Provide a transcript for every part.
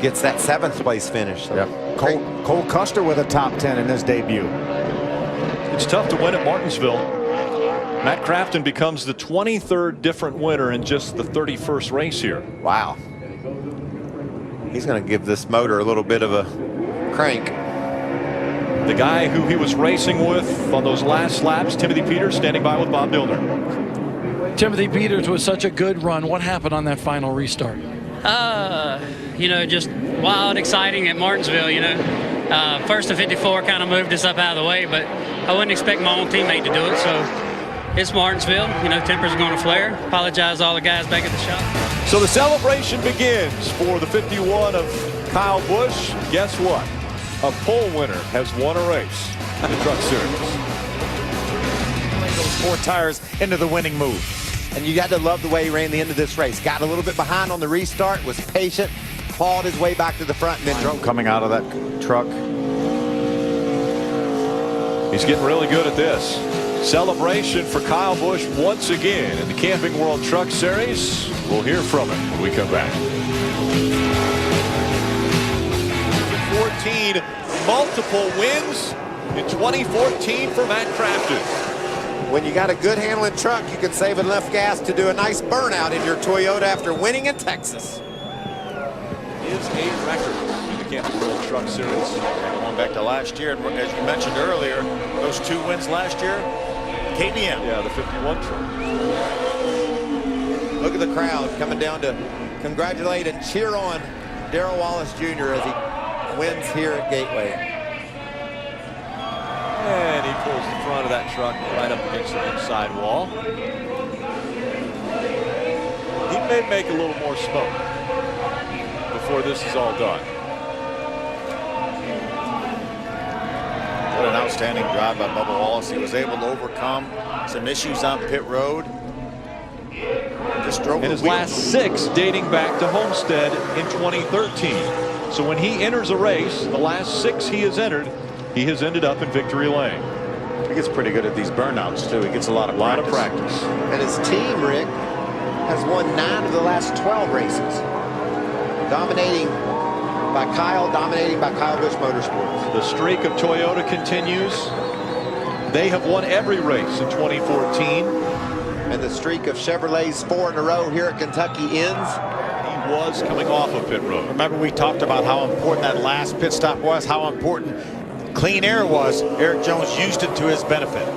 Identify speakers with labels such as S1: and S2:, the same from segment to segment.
S1: gets that 7th place finish. So
S2: yep. Cole Custer with a top 10 in his debut.
S3: It's tough to win at Martinsville. Matt Crafton becomes the 23rd different winner in just the 31st race here.
S1: Wow. He's going to give this motor a little bit of a crank.
S3: The guy who he was racing with on those last laps, Timothy Peters, standing by with Bob Dillner.
S4: Timothy Peters was such a good run. What happened on that final restart?
S5: You know, just wild, exciting at Martinsville, you know. First to 54 kind of moved us up out of the way, but I wouldn't expect my own teammate to do it, so it's Martinsville. You know, tempers are going to flare. Apologize to all the guys back at the shop.
S3: So the celebration begins for the 51 of Kyle Busch. Guess what? A pole winner has won a race in the Truck Series.
S2: Those 4 tires into the winning move.
S1: And you got to love the way he ran the end of this race. Got a little bit behind on the restart, was patient, clawed his way back to the front, and then drove.
S2: Coming out of that truck.
S3: He's getting really good at this. Celebration for Kyle Busch once again in the Camping World Truck Series. We'll hear from him when we come back. 14 multiple wins in 2014 for Matt Crafton.
S1: When you got a good handling truck, you can save enough gas to do a nice burnout in your Toyota after winning in Texas.
S3: Is a record in the Camping World Truck Series.
S2: Going back to last year, and as you mentioned earlier, those 2 wins last year, KBM.
S3: Yeah, the 51 truck.
S1: Look at the crowd coming down to congratulate and cheer on Darrell Wallace Jr. as he wins here at Gateway.
S3: And he pulls the front of that truck right up against the inside wall. He may make a little more smoke before this is all done.
S2: What an outstanding drive by Bubba Wallace. He was able to overcome some issues on pit road. Just drove
S3: and his last 6 dating back to Homestead in 2013. So when he enters a race, the last 6 he has entered, he has ended up in victory lane.
S2: He gets pretty good at these burnouts too. He gets a lot of practice.
S1: And his team, Rick, has won 9 of the last 12 races. Dominating by Kyle Busch Motorsports.
S3: The streak of Toyota continues. They have won every race in 2014.
S1: And the streak of Chevrolet's 4 in a row here at Kentucky ends.
S3: He was coming off of pit road.
S2: Remember, we talked about how important that last pit stop was, how important clean air was. Eric Jones used it to his benefit.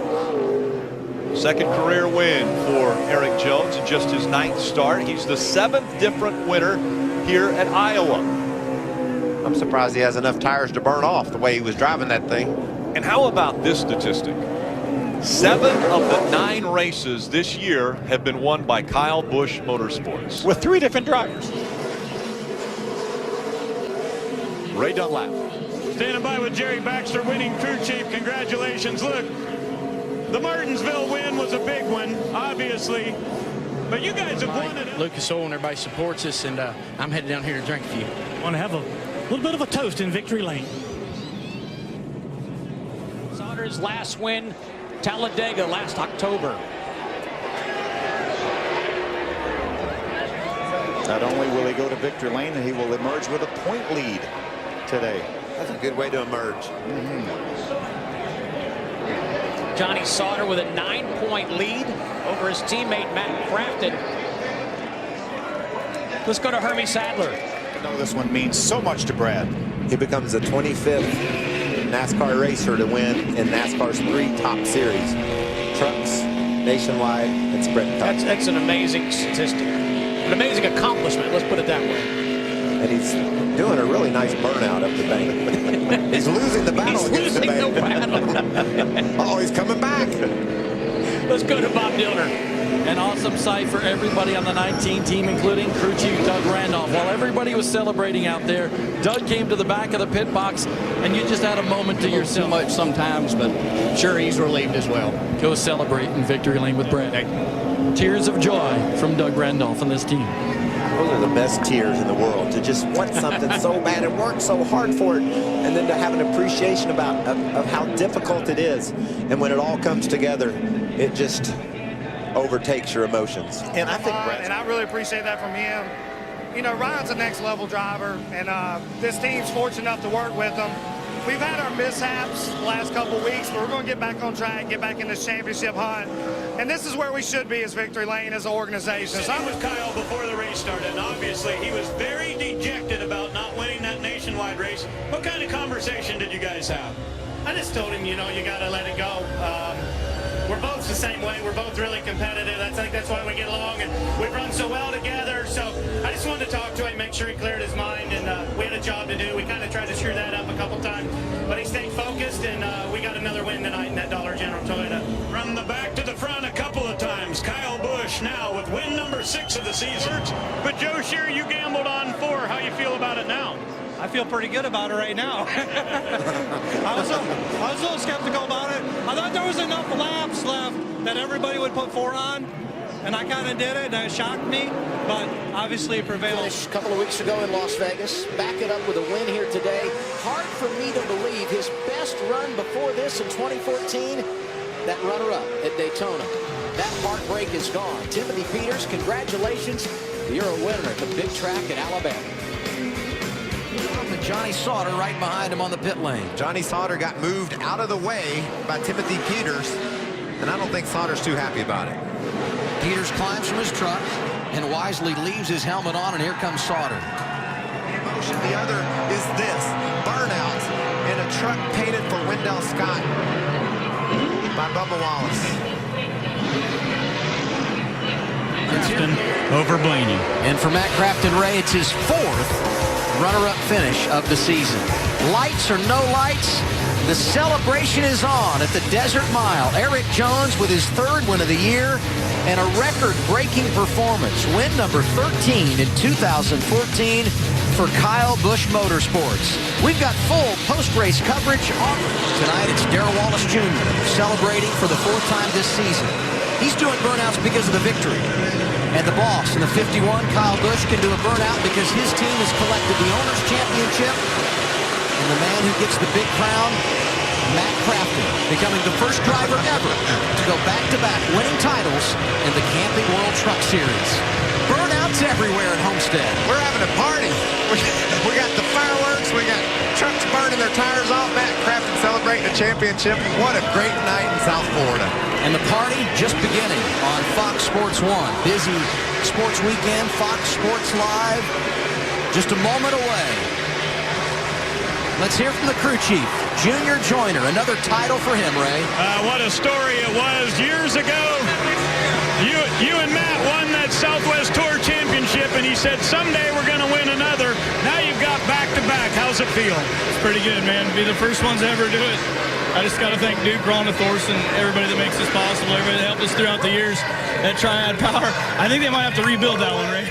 S3: 2nd career win for Eric Jones in just his 9th start. He's the 7th different winner here at Iowa.
S1: I'm surprised he has enough tires to burn off the way he was driving that thing.
S3: And how about this statistic? 7 of the 9 races this year have been won by Kyle Busch Motorsports.
S2: With 3 different drivers.
S3: Ray Dunlap.
S6: Standing by with Jerry Baxter, winning crew chief. Congratulations. Look, the Martinsville win was a big one, obviously. But you guys have won it.
S4: Lucas Oil and everybody supports us, and I'm headed down here to drink a few.
S6: Want to have a little bit of a toast in victory lane.
S7: Saunders' last win, Talladega last October.
S2: Not only will he go to victory lane, he will emerge with a point lead today.
S1: That's a good way to emerge.
S7: Johnny Sauter with a 9-point lead over his teammate Matt Crafton. Let's go to Hermie Sadler.
S2: I know this one means so much to Brad.
S1: He becomes the 25th NASCAR racer to win in NASCAR's 3 top series. Trucks, Nationwide, and Sprint Cup.
S7: That's an amazing statistic. An amazing accomplishment, let's put it that way.
S1: And he's doing a really nice burnout up the bank. He's losing the battle against the bank. Oh, he's coming back.
S7: Let's go to Bob Dillner.
S4: An awesome sight for everybody on the 19 team, including crew chief Doug Randolph. While everybody was celebrating out there, Doug came to the back of the pit box, and you just had a moment to yourself.
S8: Too much sometimes, but I'm sure he's relieved as well.
S4: Go celebrate in victory lane with Brad. Tears of joy from Doug Randolph and this team.
S1: Those are the best tears in the world, to just want something so bad and work so hard for it, and then to have an appreciation of how difficult it is. And when it all comes together, it just overtakes your emotions.
S2: And I think
S9: and I really appreciate that from him. you know, Ryan's a next level driver, and this team's fortunate enough to work with him. We've had our mishaps the last couple weeks, but we're going to get back on track, get back in this championship hunt. And this is where we should be as Victory Lane, as an organization.
S6: So I'm with Kyle before the race started, and obviously he was very dejected about not winning that nationwide race. What kind of conversation did you guys have?
S10: I just told him, you know, you got to let it go. We're both the same way. We're both really competitive. I think that's why we get along, and we run so well together. So I just wanted to talk to him, make sure he cleared his mind, and we had a job to do. We kind of tried to screw that up a couple times, but he stayed focused, and we got another win tonight in that Dollar General Toyota.
S6: From the back to the front a couple of times. Kyle Busch now with win number 6 of the season. But Joe Scheer, you gambled on 4. How you feel about it now?
S11: I feel pretty good about it right now. I was a little skeptical about it. I thought there was enough laps left that everybody would put 4 on, and I kind of did it, and it shocked me, but obviously it prevailed.
S7: Finished a couple of weeks ago in Las Vegas, back it up with a win here today. Hard for me to believe his best run before this in 2014, that runner-up at Daytona. That heartbreak is gone. Timothy Peters, congratulations. You're a winner at the big track in Alabama.
S12: And Johnny Sauter right behind him on the pit lane.
S1: Johnny Sauter got moved out of the way by Timothy Peters, and I don't think Sauter's too happy about it.
S12: Peters climbs from his truck and wisely leaves his helmet on, and here comes Sauter.
S1: Emotion. The other is this: Burnouts in a truck painted for Wendell Scott by Bubba Wallace.
S12: Over Blaney. And for Matt Crafton Ray, it's his 4th runner-up finish of the season. Lights or no lights, the celebration is on at the Desert Mile. Eric Jones with his 3rd win of the year and a record-breaking performance. Win number 13 in 2014 for Kyle Busch Motorsports. We've got full post-race coverage on tonight. It's Darrell Wallace Jr. celebrating for the 4th time this season. He's doing burnouts because of the victory. And the boss in the 51, Kyle Busch, can do a burnout because his team has collected the Owners' Championship. And the man who gets the big crown, Matt Crafton, becoming the first driver ever to go back-to-back winning titles in the Camping World Truck Series. Burnouts everywhere at Homestead.
S1: We're having a party. We got the fireworks. We got trucks burning their tires off. Matt Crafton celebrating the championship. What a great night in South Florida.
S12: And the party just beginning on Fox Sports 1. Busy sports weekend, Fox Sports Live, just a moment away. Let's hear from the crew chief, Junior Joyner. Another title for him, Ray.
S6: What a story it was years ago. You and Matt won that Southwest Tour Championship, and he said, someday we're going to win another. Now you've got back-to-back. How's it feel?
S10: It's pretty good, man. To be the first ones to ever do it. I just got to thank Duke, Ron, Thorson, everybody that makes this possible, everybody that helped us throughout the years, that Triad Power. I think they might have to rebuild that one, Ray.